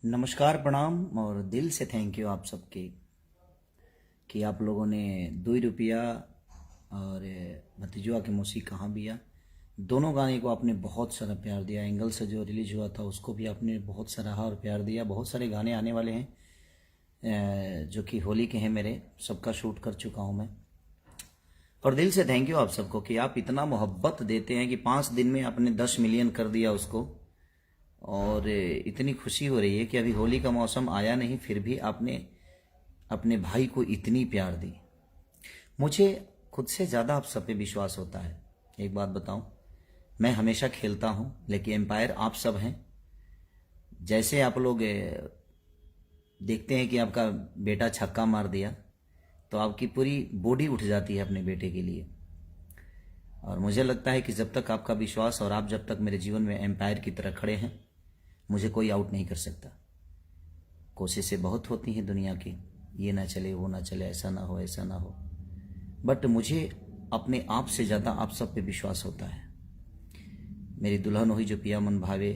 नमस्कार, प्रणाम और दिल से थैंक यू आप सबके कि आप लोगों ने 2 रुपया और भतीजुआ के मौसी कहाँ बिया दोनों गाने को आपने बहुत सारा प्यार दिया। एंगल से जो रिलीज हुआ था उसको भी आपने बहुत सराहा और प्यार दिया। बहुत सारे गाने आने वाले हैं जो कि होली के हैं, मेरे सबका शूट कर चुका हूँ मैं। और दिल से थैंक यू आप सबको कि आप इतना मोहब्बत देते हैं कि 5 दिन में आपने 10 मिलियन कर दिया उसको। और इतनी खुशी हो रही है कि अभी होली का मौसम आया नहीं, फिर भी आपने अपने भाई को इतनी प्यार दी। मुझे खुद से ज़्यादा आप सब पे विश्वास होता है। एक बात बताऊं, मैं हमेशा खेलता हूं, लेकिन एम्पायर आप सब हैं। जैसे आप लोग देखते हैं कि आपका बेटा छक्का मार दिया तो आपकी पूरी बॉडी उठ जाती है अपने बेटे के लिए। और मुझे लगता है कि जब तक आपका विश्वास और आप जब तक मेरे जीवन में एम्पायर की तरह खड़े हैं, मुझे कोई आउट नहीं कर सकता। कोशिशें बहुत होती हैं दुनिया की, ये ना चले वो ना चले, ऐसा ना हो ऐसा ना हो, बट मुझे अपने आप से ज़्यादा आप सब पे विश्वास होता है। मेरी दुल्हन हुई जो पिया मन भावे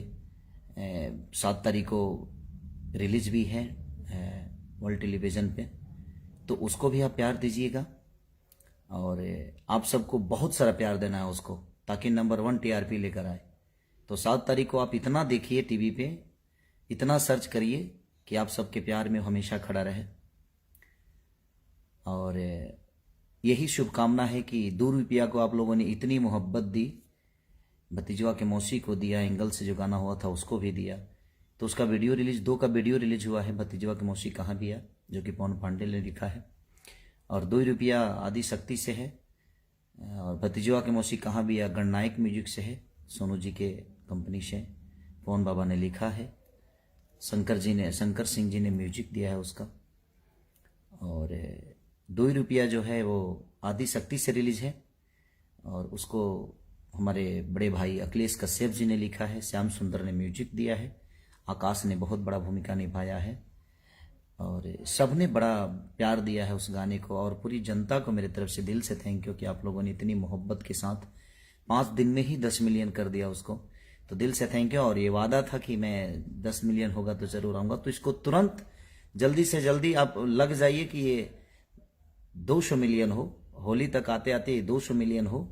7 तारीख को रिलीज भी है वर्ल्ड टेलीविज़न पे, तो उसको भी आप प्यार दीजिएगा। और आप सबको बहुत सारा प्यार देना है उसको, ताकि नंबर 1 टीआरपी लेकर आए। तो 7 तारीख को आप इतना देखिए टीवी पे, इतना सर्च करिए कि आप सबके प्यार में हमेशा खड़ा रहे। और यही शुभकामना है कि 2 रुपया को आप लोगों ने इतनी मोहब्बत दी, भतीजवा के मौसी को दिया, एंगल से जो गाना हुआ था उसको भी दिया। तो उसका वीडियो रिलीज 2 का वीडियो रिलीज हुआ है, भतीजवा के मौसी कहाँ बिया, जो कि पवन पांडे ने लिखा है। और 2 रुपया आदि शक्ति से है, और भतीजवा के मौसी कहाँ बिया गणनायक म्यूजिक से है, सोनू जी के कंपनी से पवन बाबा ने लिखा है, शंकर सिंह जी ने म्यूजिक दिया है उसका। और 2 रुपया जो है वो आदि शक्ति से रिलीज है, और उसको हमारे बड़े भाई अखिलेश कश्यप जी ने लिखा है, श्याम सुंदर ने म्यूजिक दिया है, आकाश ने बहुत बड़ा भूमिका निभाया है, और सबने बड़ा प्यार दिया है उस गाने को। और पूरी जनता को मेरे तरफ से दिल से थैंक यू कि आप लोगों ने इतनी मोहब्बत के साथ 5 दिन में ही 10 मिलियन कर दिया उसको। तो दिल से थैंक यू। और ये वादा था कि मैं 10 मिलियन होगा तो जरूर आऊँगा, तो इसको तुरंत जल्दी से जल्दी आप लग जाइए कि ये 200 मिलियन हो, होली तक आते आते 200 मिलियन हो।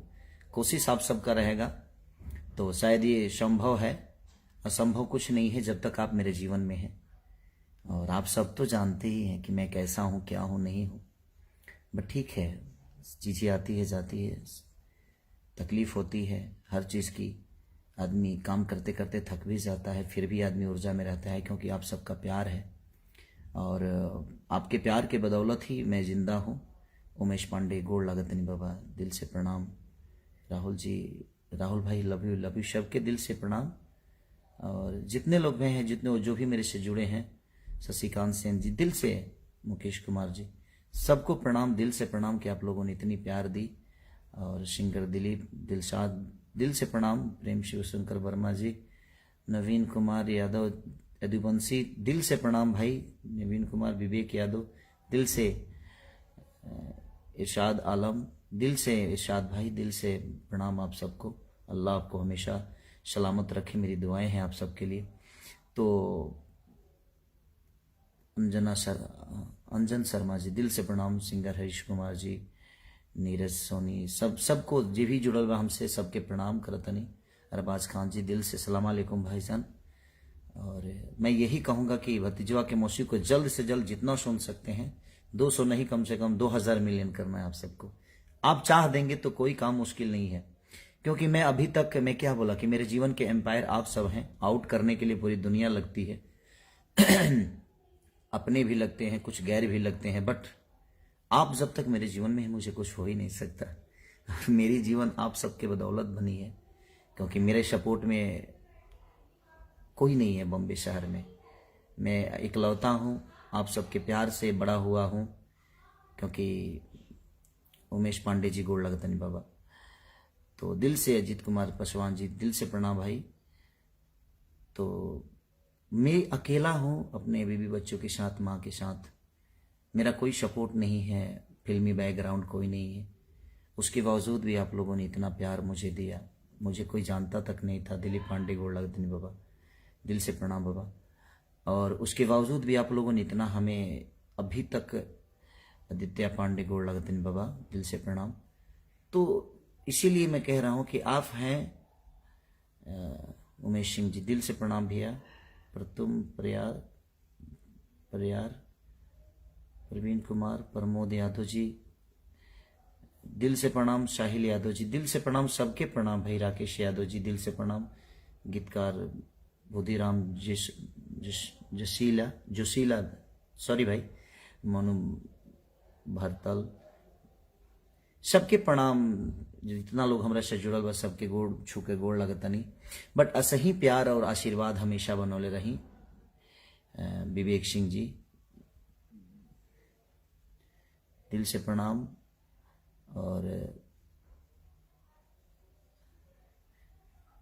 कोशिश आप सबका रहेगा, तो शायद ये संभव है। असंभव कुछ नहीं है जब तक आप मेरे जीवन में हैं। और आप सब तो जानते ही हैं कि मैं कैसा हूँ, क्या हूँ, नहीं हूँ, बट ठीक है, चीज़ें आती है जाती है, तकलीफ होती है हर चीज़ की। आदमी काम करते करते थक भी जाता है, फिर भी आदमी ऊर्जा में रहता है, क्योंकि आप सबका प्यार है। और आपके प्यार के बदौलत ही मैं जिंदा हूँ। उमेश पांडे, गोड़ लागतनी बाबा, दिल से प्रणाम। राहुल जी, राहुल भाई, लव यू सबके दिल से प्रणाम। और जितने लोग में हैं, जितने जो भी मेरे से जुड़े हैं, शशिकांत सेन जी, दिल से, मुकेश कुमार जी, सबको प्रणाम, दिल से प्रणाम कि आप लोगों ने इतनी प्यार दी। और सिंगर दिलीप, दिलशाद, दिल से प्रणाम। प्रेम शिवशंकर वर्मा जी, नवीन कुमार यादव, यदुवंशी, दिल से प्रणाम भाई। नवीन कुमार, विवेक यादव, दिल से। इरशाद आलम, दिल से। इरशाद भाई, दिल से प्रणाम आप सबको। अल्लाह आपको हमेशा सलामत रखे, मेरी दुआएं हैं आप सबके लिए। तो अंजन शर्मा जी, दिल से प्रणाम। सिंगर हरीश कुमार जी, नीरज सोनी, सबको जे भी जुड़ल बा हमसे, सबके प्रणाम करतनी। अरबाज खान जी, दिल से सलाम अलैकुम भाईजान। और मैं यही कहूँगा कि भतीजवा के मौसी को जल्द से जल्द जितना सुन सकते हैं, 200 नहीं, कम से कम 2000 मिलियन करना है आप सबको। आप चाह देंगे तो कोई काम मुश्किल नहीं है, क्योंकि मैं अभी तक, मैं क्या बोला कि मेरे जीवन के एम्पायर आप सब हैं। आउट करने के लिए पूरी दुनिया लगती है अपने भी लगते हैं, कुछ गैर भी लगते हैं, बट आप जब तक मेरे जीवन में हैं, मुझे कुछ हो ही नहीं सकता। मेरी जीवन आप सबके बदौलत बनी है, क्योंकि मेरे सपोर्ट में कोई नहीं है बॉम्बे शहर में। मैं इकलौता हूँ, आप सबके प्यार से बड़ा हुआ हूँ, क्योंकि उमेश पांडे जी, गोड़ लगतनी बाबा। तो दिल से अजीत कुमार पासवान जी, दिल से प्रणाम भाई। तो मैं अकेला हूँ अपने बीवी बच्चों के साथ, माँ के साथ। मेरा कोई सपोर्ट नहीं है, फिल्मी बैकग्राउंड कोई नहीं है। उसके बावजूद भी आप लोगों ने इतना प्यार मुझे दिया, मुझे कोई जानता तक नहीं था। दिलीप पांडे, गोड़ लगतनी बाबा, दिल से प्रणाम बाबा। और उसके बावजूद भी आप लोगों ने इतना हमें अभी तक, आदित्य पांडे गोड़ लगतिन बाबा, दिल से प्रणाम। तो इसीलिए मैं कह रहा हूँ कि आप हैं उमेश सिंह जी, दिल से प्रणाम भैया। प्रतुम प्रयार प्रवीण कुमार, प्रमोद यादव जी, दिल से प्रणाम। साहिल यादव जी, दिल से प्रणाम। सबके प्रणाम भाई। राकेश यादव जी, दिल से प्रणाम। गीतकार बुधिराम जोशीला, सॉरी भाई, मनु भरतल, सबके प्रणाम। जितना लोग हमरा से जुड़ल बा सबके गोड़ छू के गोड़ लगतनी। बट असही प्यार और आशीर्वाद हमेशा बनौले रही। विवेक सिंह जी, दिल से प्रणाम। और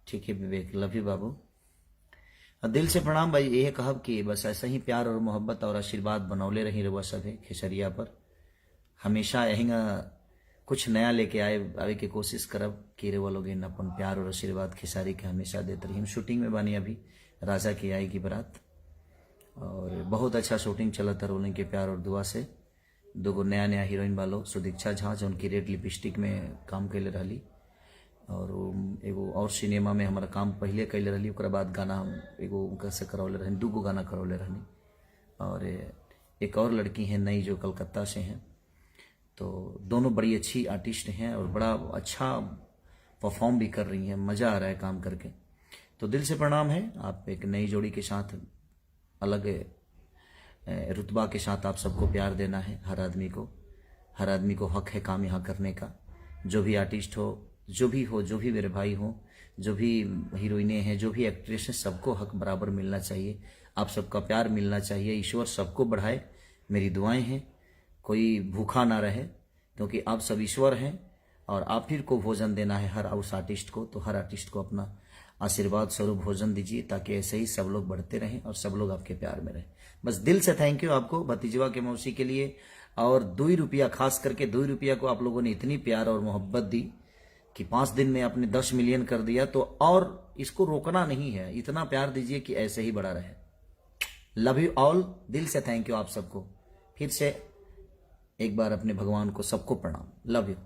ठीक है विवेक, लव यू बाबू। और दिल से प्रणाम भाई। यह कहब कि बस ऐसा ही प्यार और मोहब्बत और आशीर्वाद बनौले रही रहुआ सभे खेसरिया पर। हमेशा यहींगा कुछ नया लेके आवे की कोशिश करब कि रहुआ लोग अपन प्यार और आशीर्वाद खेसारी के हमेशा देते रही। हम शूटिंग में बानी अभी, राजा की आएगी बारात, और बहुत अच्छा शूटिंग चलत है रोलिंग के प्यार और दुआ से। दो नया हीरोइन वालों, सुदीक्षा झा जो उनकी रेड लिपस्टिक में काम कैले रही, और एगो और सिनेमा में हमारा काम पहले कैले रही। ओकरा बाद गाना हम एगो उनका से करौले रहनी, 2 गाना करौले रहनी। और एक और लड़की हैं नई जो कलकत्ता से हैं। तो दोनों बड़ी अच्छी आर्टिस्ट हैं और बड़ा अच्छा परफॉर्म भी कर रही हैं। मज़ा आ रहा है काम करके। तो दिल से प्रणाम है। आप एक नई जोड़ी के साथ, अलग रुतबा के साथ आप सबको प्यार देना है। हर आदमी को हक है काम यहाँ करने का। जो भी आर्टिस्ट हो, जो भी मेरे भाई हो, जो भी हीरोइनें हैं, जो भी एक्ट्रेस हैं, सबको हक बराबर मिलना चाहिए। आप सबका प्यार मिलना चाहिए। ईश्वर सबको बढ़ाए, मेरी दुआएं हैं। कोई भूखा ना रहे, क्योंकि आप सब ईश्वर हैं और आप ही को भोजन देना है हर उस आर्टिस्ट को। तो हर आर्टिस्ट को अपना आशीर्वाद स्वरूप भोजन दीजिए, ताकि ऐसे ही सब लोग बढ़ते रहें और सब लोग आपके प्यार में रहें। बस दिल से थैंक यू आपको भतीजवा के मौसी के लिए। और 2 रुपया, खास करके 2 रुपया को आप लोगों ने इतनी प्यार और मोहब्बत दी कि 5 दिन में आपने 10 मिलियन कर दिया। तो और इसको रोकना नहीं है, इतना प्यार दीजिए कि ऐसे ही बड़ा रहे। लव यू ऑल, दिल से थैंक यू आप सबको। फिर से एक बार अपने भगवान को सबको प्रणाम। Love you.